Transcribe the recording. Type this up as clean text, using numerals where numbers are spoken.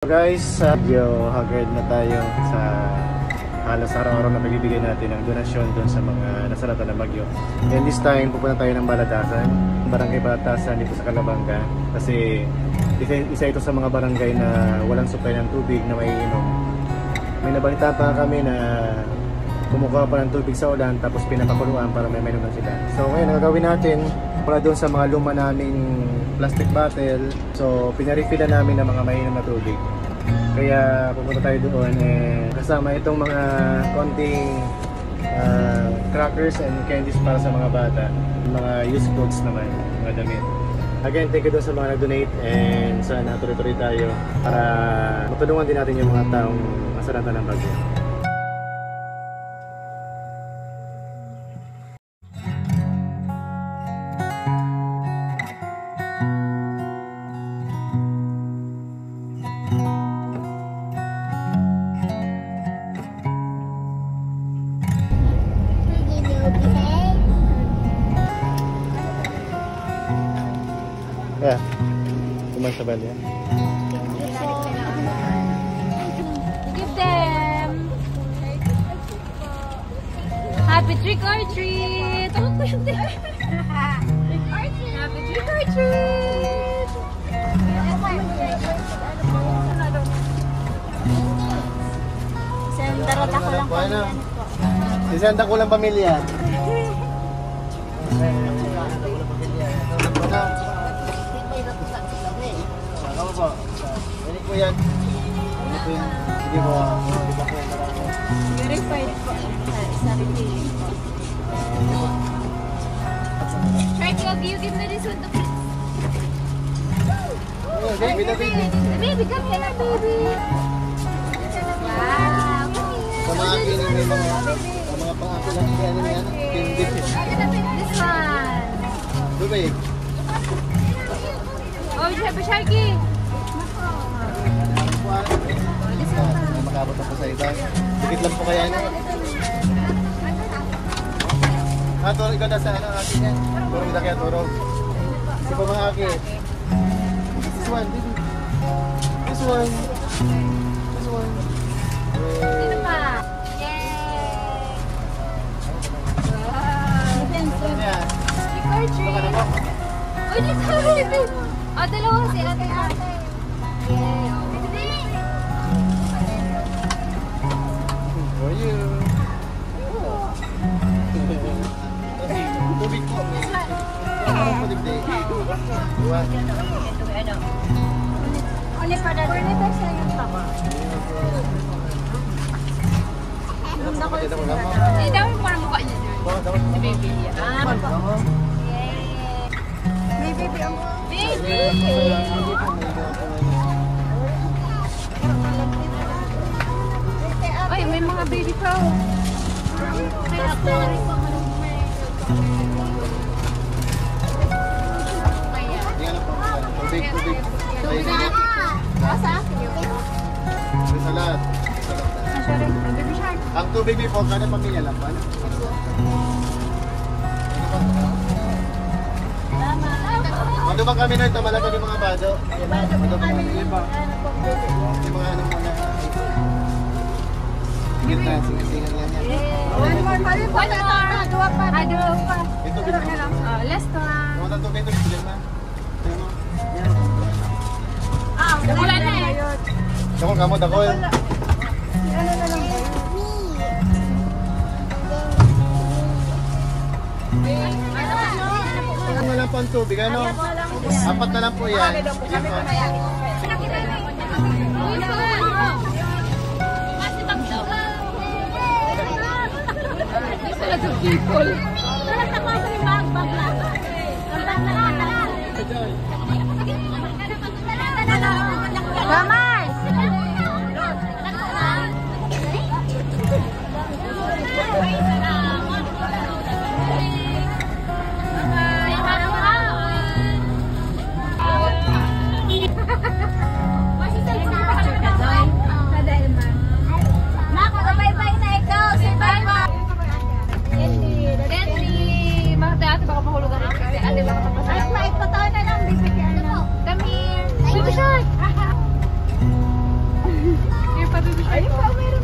Guys, medyo haggard na tayo sa halos araw-araw na pagbibigay natin ng donasyon doon sa mga nasalanta ng bagyo. And this time, pupunta tayo ng Balatasan, Barangay Balatasan dito sa Calabanga. Kasi isa ito sa mga barangay na walang supply ng tubig na maiinom. May nabalitaan pa kami na kumukuha pa ng tubig sa ulan tapos pinapakuluan para may mainom na sila. So ngayon, ang gagawin natin, mula doon sa mga luma naming plastic bottle, so pinarefillan namin ng mga mainom na tubig. Kaya pupunta tayo doon kasama itong mga konting crackers and candies para sa mga bata, mga used clothes naman, mga damit. Again, thank you doon sa mga nag-donate and sana tuloy-tuloy tayo para matulungan din natin yung mga taong nasalanta ng bagyo. Yeah, kumain sa balya. Give them happy trick or treat. Happy trick or treat. Senda ko lang pamilya. Ako po. Ini po yan. Ini po yan. Sige po. Verified po. Try to give me this one to please. Baby, Baby, come here na, baby. Wow. Sa mga akin, may mga pang-ako lang yan. This one. Tubig. Oh, you have a sharky. Makabot ako sa iba. Dikit lang po kaya niya. Turog ka na sa akin yan. Turog na kaya turog. Kasi po mga akin. This one, baby. This one. This one. Sino pa? Yay! Wow! Yan. Trick or treat! Baka na po. Oh, dito! Oh, dalawa kasi ate. Yay! For you. Tubig po. Tubig day. Dua. Ulit pa na. Ulit pa siya yung tama. Eh, daw yung parang mukha niya dyan. Si baby. Yay! May baby ang... Baby! Ay, may mga baby pa. Kaya po. Tubig. Tubig na. Sa akin yun. Sa lahat. Ang tubig po, kada pamilya lang ba? Ano ba kami na ito? Malaga yung mga bado. Ano ba kami? Yung mga ano muna. Sige na, sige-sige yan yan. One more. Dua pa. Ito pinag-alap. Last one. Mga tubig ito, sige na. Wala na eh. Ako kamot ako yun. Ano lang po ang tubig, ano? Apat na lang po yan. Ayun pa, meron